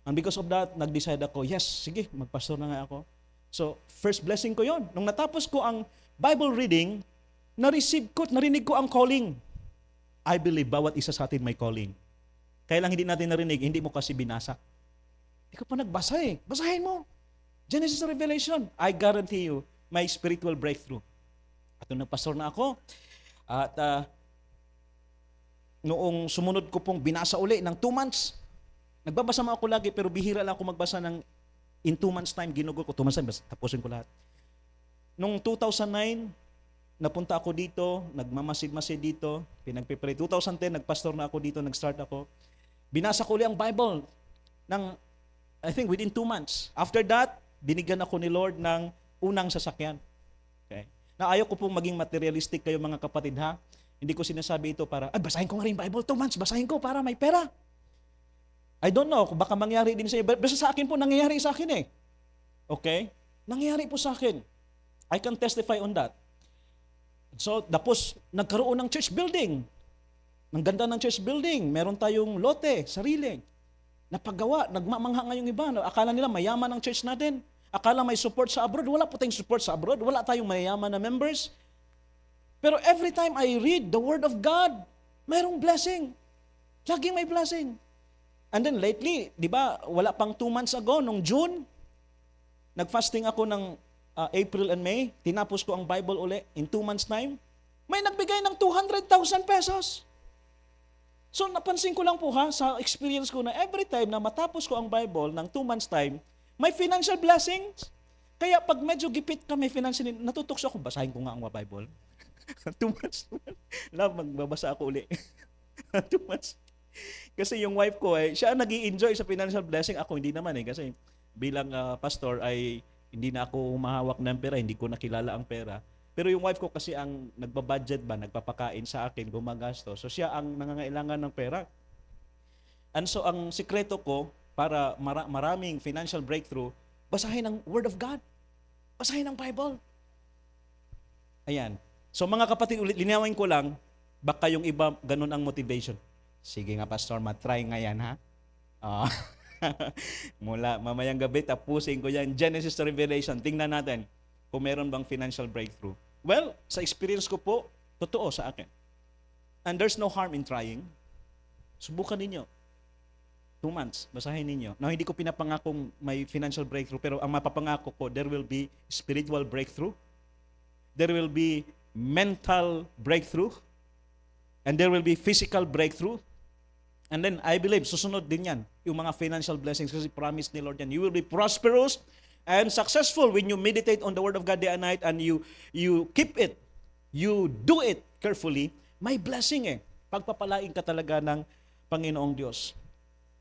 And because of that, nag-decide ako, yes, sige, magpastor na nga ako. So, first blessing ko yon. Nung natapos ko ang Bible reading, narinig ko ang calling. I believe bawat isa sa atin may calling. Kaya lang hindi natin narinig, hindi mo kasi binasa. Ikaw pa nagbasa eh. Basahin mo. Genesis to Revelation. I guarantee you, may spiritual breakthrough. At nung nagpastor na ako, at noong sumunod ko pong binasa uli ng 2 months, nagbabasa mo ako lagi, pero bihira lang ako magbasa ng in 2 months time, ginugol ko, 2 months time, tapusin ko lahat. Noong 2009, napunta ako dito, nagmamasid-masid dito, pinagpipray. 2010, nagpastor na ako dito, nag-start ako. Binasa ko ulit ang Bible ng, I think, within 2 months. After that, binigyan ako ni Lord ng unang sasakyan. Okay? Na ayaw ko pong maging materialistic kayo mga kapatid ha. Hindi ko sinasabi ito para, basahin ko nga rin Bible 2 months, basahin ko para may pera. I don't know, baka mangyari din sa iyo. Basta sa akin po, nangyayari sa akin eh. Okay? Nangyayari po sa akin. I can testify on that. So, tapos, nagkaroon ng church building. Ang ganda ng church building. Meron tayong lote, sarili. Napagawa, nagmamangha nga yung iba. Akala nila mayaman ang church natin. Akala may support sa abroad. Wala po tayong support sa abroad. Wala tayong mayaman na members. Pero every time I read the Word of God, mayroong blessing. Laging may blessing. And then lately, di ba, wala pang 2 months ago, nung June, nag-fasting ako ng April and May, tinapos ko ang Bible uli in 2 months time, may nagbigay ng 200,000 pesos. So napansin ko lang po ha, sa experience ko na every time na matapos ko ang Bible ng 2 months time, may financial blessings. Kaya pag medyo gipit ka may financial, natutokso ako, basahin ko nga ang Bible. 2 months, magbabasa ako uli. 2 months. Kasi yung wife ko, siya nag-i-enjoy sa financial blessing. Ako hindi naman kasi bilang pastor ay Hindi na ako humahawak ng pera, hindi ko nakilala ang pera. Pero yung wife ko kasi ang nagbabudget ba, nagpapakain sa akin, gumagasto. So siya ang nangangailangan ng pera. And so ang sikreto ko para maraming financial breakthrough, basahin ang Word of God. Basahin ang Bible. Ayan. So mga kapatid, ulit linawin ko lang, baka yung iba ganun ang motivation. Sige nga pastor, matry nga yan ha. Mula mamayang gabi, tapusin ko yan. Genesis to Revelation. Tingnan natin kung meron bang financial breakthrough. Well, sa experience ko po, totoo sa akin. And there's no harm in trying. Subukan ninyo. 2 months, basahin ninyo. Now, hindi ko pinapangakong may financial breakthrough, pero ang mapapangako ko, there will be spiritual breakthrough. There will be mental breakthrough. And there will be physical breakthrough. And then, I believe, susunod din yan, yung mga financial blessings, kasi promise ni Lord yan. You will be prosperous and successful when you meditate on the Word of God day and night and you keep it, you do it carefully. May blessing Pagpapalain ka talaga ng Panginoong Diyos.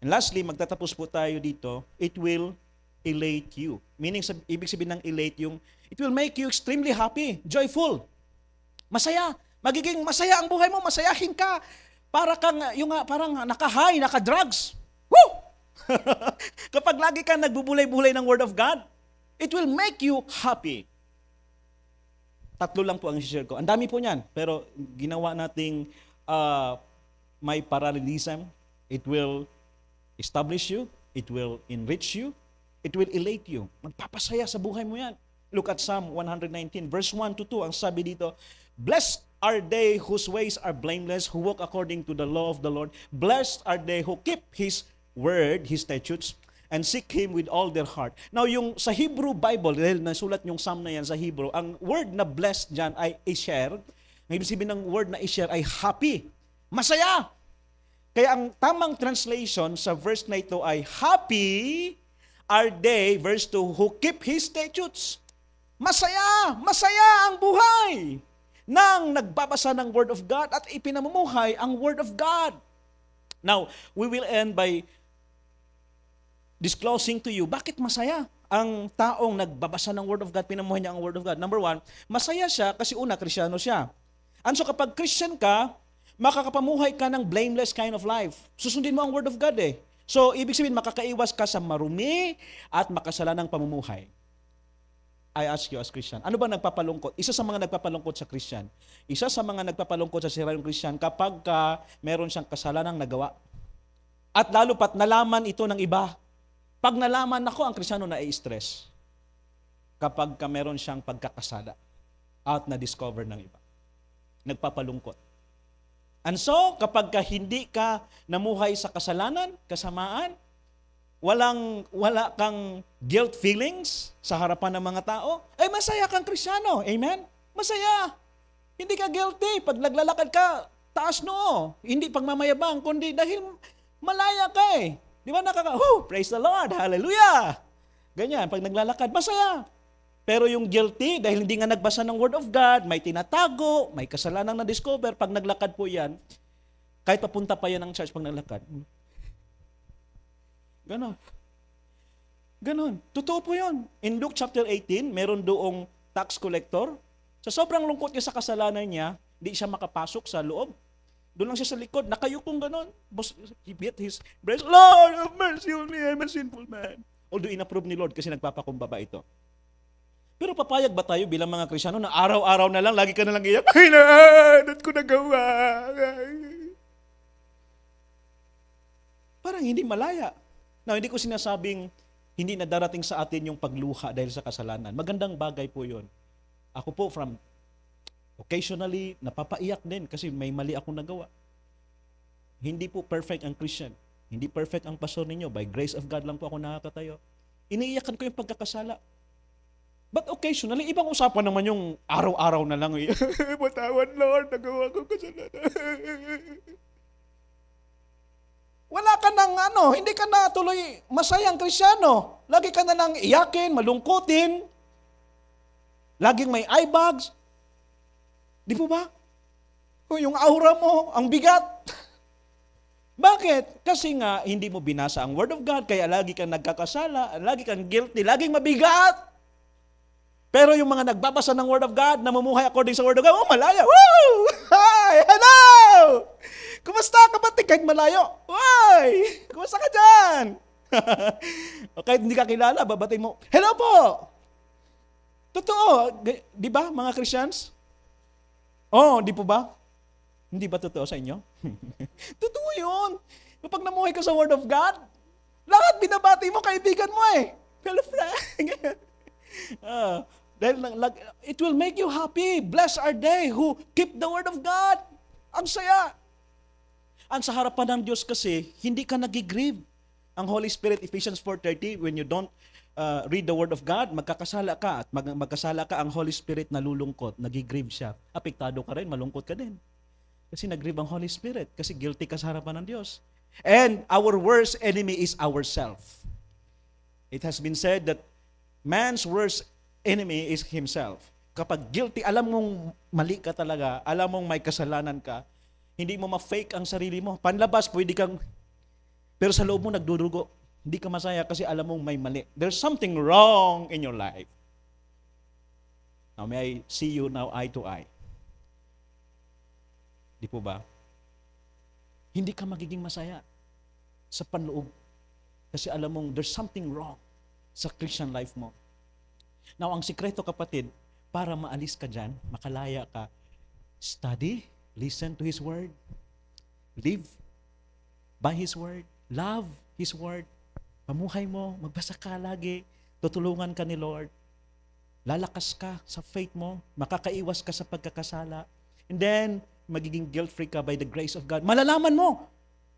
And lastly, magtatapos po tayo dito, it will elate you. Meaning, ibig sabihin ng elate it will make you extremely happy, joyful, masaya. Magiging masaya ang buhay mo, masayahin ka. Parang naka-high, naka-drugs. Woo! Kapag lagi ka nagbubulay-bulay ng Word of God, it will make you happy. 3 lang po ang i-share ko. Ang dami po niyan, pero ginawa nating may parallelism. It will establish you, it will enrich you, it will elate you. Magpapasaya sa buhay mo yan. Look at Psalm 119, verse 1 to 2. Ang sabi dito, blessed are they whose ways are blameless, who walk according to the law of the Lord. Blessed are they who keep His word, His statutes, and seek Him with all their heart. Now, yung sa Hebrew Bible, dahil nasulat yung Psalm na yan sa Hebrew, ang word na blessed dyan ay isher. Ang ibig sabihin ng word na isher ay happy, masaya. Kaya ang tamang translation sa verse na ito ay, happy are they, verse 2, who keep His statutes. Masaya, masaya ang buhay nang nagbabasa ng Word of God at ipinamumuhay ang Word of God. Now, we will end by disclosing to you, bakit masaya ang taong nagbabasa ng Word of God, pinamuhay niya ang Word of God? Number 1, masaya siya kasi una, Kristiyano siya. And so kapag Christian ka, makakapamuhay ka ng blameless kind of life. Susundin mo ang Word of God So, ibig sabihin, makakaiwas ka sa marumi at makasalanang pamumuhay. I ask you as Christian, ano ba nagpapalungkot? Isa sa mga nagpapalungkot sa Christian. Isa sa mga nagpapalungkot sa sirayong Christian kapag meron siyang kasalanang nagawa. At lalo pat nalaman ito ng iba. Pag nalaman ako, ang Kristiyano na-stress. Kapag meron siyang pagkakasala at na-discover ng iba. Nagpapalungkot. And so, kapag hindi ka namuhay sa kasalanan, kasamaan, wala kang guilt feelings sa harapan ng mga tao, ay masaya kang Kristiyano. Amen? Masaya. Hindi ka guilty. Pag naglalakad ka, taas noo. Hindi pagmamayabang, kundi dahil malaya ka Di ba praise the Lord, hallelujah. Ganyan, pag naglalakad, masaya. Pero yung guilty, dahil hindi nga nagbasa ng Word of God, may tinatago, may kasalanang na-discover, pag naglakad po yan, kahit papunta pa yan ng church pag naglakad. Ganon. Totoo po yun. In Luke chapter 18, meron doong tax collector. Sa sobrang lungkot niya sa kasalanan niya, hindi siya makapasok sa loob. Doon lang siya sa likod, nakayukong ganon. He beat his breast, Lord, have mercy on me, I'm a sinful man. Although inapprove ni Lord kasi nagpapakumbaba ito. Pero papayag ba tayo bilang mga Kristiyano na araw-araw na lang, lagi ka na lang iyak, ay na, ba't ko nagawa? Parang hindi malaya. Now, hindi ko sinasabing hindi na darating sa atin yung pagluha dahil sa kasalanan. Magandang bagay po yun. Ako po occasionally, napapaiyak din kasi may mali akong nagawa. Hindi po perfect ang Christian. Hindi perfect ang pastor ninyo. By grace of God lang po ako nakakatayo. Iniiyakan ko yung pagkakasala. But occasionally, ibang usapan naman yung araw-araw na lang. Patawad, Lord, nagawa ko kasalanan. Wala ka nang hindi ka na tuloy masayang Kristiyano. Lagi ka na lang iyakin, malungkutin. Laging may eye bags. Di po ba? Yung aura mo, ang bigat. Bakit? Kasi nga, hindi mo binasa ang Word of God, kaya lagi kang nagkakasala, lagi kang guilty, laging mabigat. Pero yung mga nagbabasa ng Word of God, namumuhay according sa Word of God, oh, malaya. Woo! Hi! Hello! Kumusta, kapatid? Kahit malayo. Why? Kumusta ka dyan? O kahit hindi ka kilala, babatay mo, hello po! Totoo. Di ba, mga Christians? Oh, di po ba? Hindi ba totoo sa inyo? Totoo yun. Kapag namuhay ka sa Word of God, lahat binabati mo, kaibigan mo eh. Hello, friend. Dahil it will make you happy. Blessed are they who keep the Word of God. Ang saya. Ang sa harapan ng Diyos kasi, hindi ka nagigrieve. Ang Holy Spirit, Ephesians 4:30, when you don't read the Word of God, magkakasala ka. At magkasala ka, ang Holy Spirit nalulungkot, nagigrieve siya. Apektado ka rin, malungkot ka din. Kasi nagrieve ang Holy Spirit. Kasi guilty ka sa harapan ng Diyos. And our worst enemy is ourself. It has been said that man's worst enemy is himself. Kapag guilty, alam mong mali ka talaga, alam mong may kasalanan ka, hindi mo ma-fake ang sarili mo. Panlabas, pwede kang, pero sa loob mo nagdudugo. Hindi ka masaya kasi alam mong may mali. There's something wrong in your life. Now, may I see you now eye to eye? Di po ba? Hindi ka magiging masaya sa panloob. Kasi alam mong there's something wrong sa Christian life mo. Now, ang sikreto kapatid, para maalis ka dyan, makalaya ka, study, listen to His Word, live by His Word, love His Word, pamuhay mo, magbasa ka lagi, tutulungan ka ni Lord, lalakas ka sa faith mo, makakaiwas ka sa pagkakasala, and then, magiging guilt-free ka by the grace of God. Malalaman mo,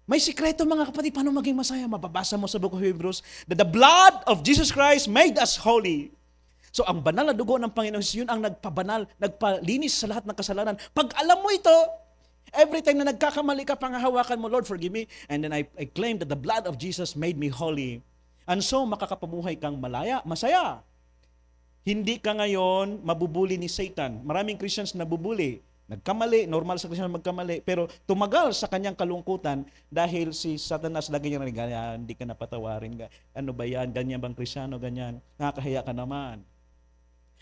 may sikreto mga kapatid, paano maging masaya? Mababasa mo sa Book of Hebrews that the blood of Jesus Christ made us holy. So ang banal na dugo ng Panginoon, yun ang nagpabanal, nagpalinis sa lahat ng kasalanan. Pag alam mo ito, every time na nagkakamali ka, pangahawakan mo, Lord, forgive me. And then I claim that the blood of Jesus made me holy. And so, makakapamuhay kang masaya. Hindi ka ngayon mabubuli ni Satan. Maraming Christians nabubuli. Nagkamali, normal sa Christian magkamali, pero tumagal sa kanyang kalungkutan dahil si Satanas lagi niya rin, ganyan, hindi ka napatawarin. Ano ba yan? Ganyan bang Kristiyano? Ganyan. Nakakahiya ka naman.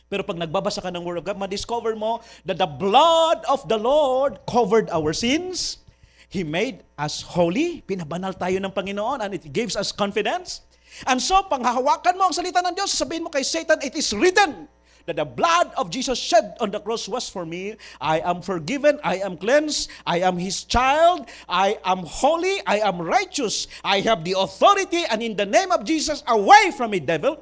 Pero pag nagbabasa ka ng Word of God, ma-discover mo that the blood of the Lord covered our sins. He made us holy. Pinabanal tayo ng Panginoon and it gives us confidence. And so, panghahawakan mo ang salita ng Diyos, sabihin mo kay Satan, it is written that the blood of Jesus shed on the cross was for me. I am forgiven. I am cleansed. I am His child. I am holy. I am righteous. I have the authority and in the name of Jesus, away from me, devil.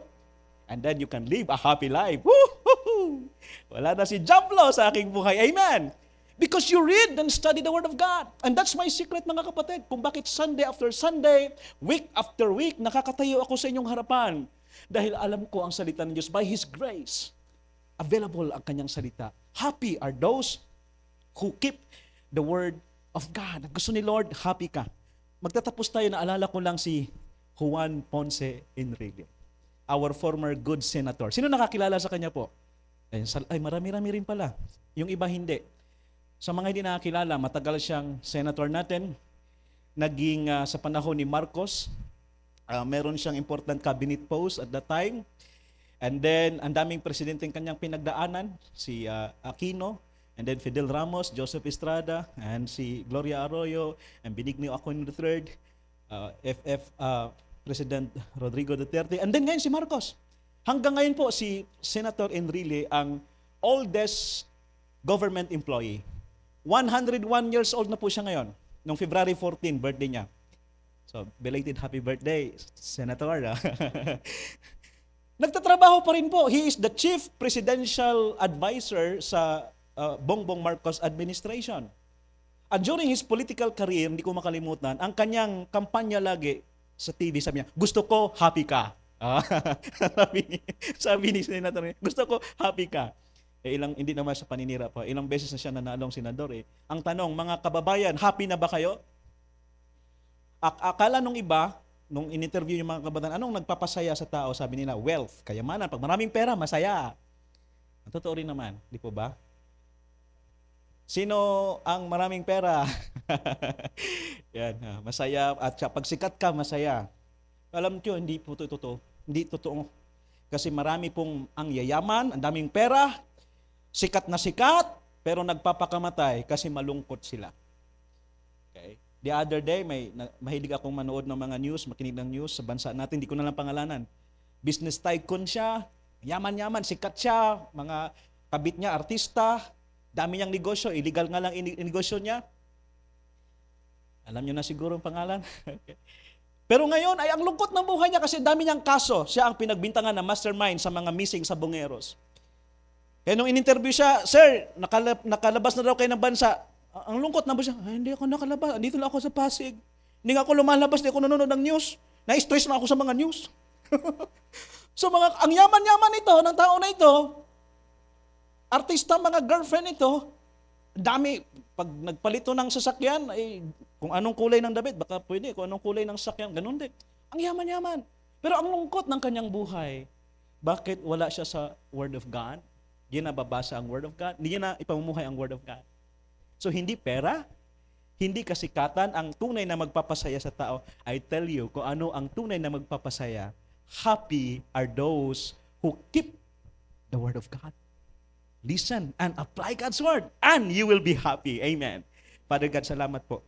And then you can live a happy life. Woo-hoo-hoo! Wala na si Jablo sa aking buhay. Amen. Because you read and study the Word of God. And that's my secret, mga kapatid. Kung bakit Sunday after Sunday, week after week, nakakatayo ako sa inyong harapan. Dahil alam ko ang salita ng Diyos. By His grace, available ang kanyang salita. Happy are those who keep the Word of God. At gusto ni Lord, happy ka. Magtatapos tayo, naalala ko lang si Juan Ponce Enrile, our former good senator. Sino nakakilala sa kanya po? Ay, marami-rami rin pala. Yung iba hindi. Sa mga hindi nakakilala, matagal siyang senator natin. Naging sa panahon ni Marcos, meron siyang important cabinet post at that time. And then, ang daming presidenteng kanyang pinagdaanan, si Aquino, and then Fidel Ramos, Joseph Estrada, and si Gloria Arroyo, and Benigno Aquino III, President Rodrigo Duterte, and then ngayon si Marcos. Hanggang ngayon po, si Senator Enrile ang oldest government employee. 101 years old na po siya ngayon. Noong February 14, birthday niya. So, belated happy birthday, Senator. Nagtatrabaho pa rin po. He is the Chief Presidential Advisor sa Bongbong Marcos administration. And during his political career, hindi ko makalimutan, ang kanyang kampanya lagi sa TV, sabi niya, gusto ko happy ka. sabi ni Senator, gusto ko happy ka. Hindi naman sa paninira pa. Ilang beses na siya nanalong senador. Ang tanong, mga kababayan, happy na ba kayo? Akala nung iba, nung in-interview yung mga kababayan, anong nagpapasaya sa tao? Sabi nila, wealth, kayamanan. Pag maraming pera, masaya. Ang totoo rin naman, di po ba? Sino ang maraming pera? Yan, masaya. At pag sikat ka, masaya. Alam ko, hindi po totoo. Hindi totoo. Kasi marami pong ang yayaman, ang daming pera, sikat na sikat, pero nagpapakamatay kasi malungkot sila. Okay? The other day, mahilig akong manood ng mga news, makinig ng news sa bansa natin, hindi ko na lang pangalanan. Business tycoon siya, yaman-yaman, sikat siya, mga kabit niya, artista, dami niyang negosyo, illegal nga lang negosyo niya. Alam niyo na siguro ang pangalan. Pero ngayon ay ang lungkot ng buhay niya kasi dami niyang kaso. Siya ang pinagbintangan na mastermind sa mga missing sa Bungeros. Kaya nung in-interview siya, Sir, nakalabas na daw kayo ng bansa. Ang lungkot na ba siya? Ay, hindi ako nakalabas. Andito lang ako sa Pasig. Hindi nga ako lumalabas, hindi ako nanonood ng news. Na-stress na ako sa mga news. So ang yaman-yaman ito, ng tao na ito, artista, mga girlfriend ito, dami, pag nagpalito ng sasakyan, ay kung anong kulay ng damit, baka pwede, kung anong kulay ng sasakyan, ganun din. Ang yaman-yaman. Pero ang lungkot ng kanyang buhay, bakit wala siya sa Word of God? Hindi na babasa ang Word of God? Hindi na ipamumuhay ang Word of God? So hindi pera, hindi kasikatan ang tunay na magpapasaya sa tao. I tell you, kung ano ang tunay na magpapasaya, happy are those who keep the Word of God. Listen and apply God's Word, and you will be happy. Amen. Father God, salamat po.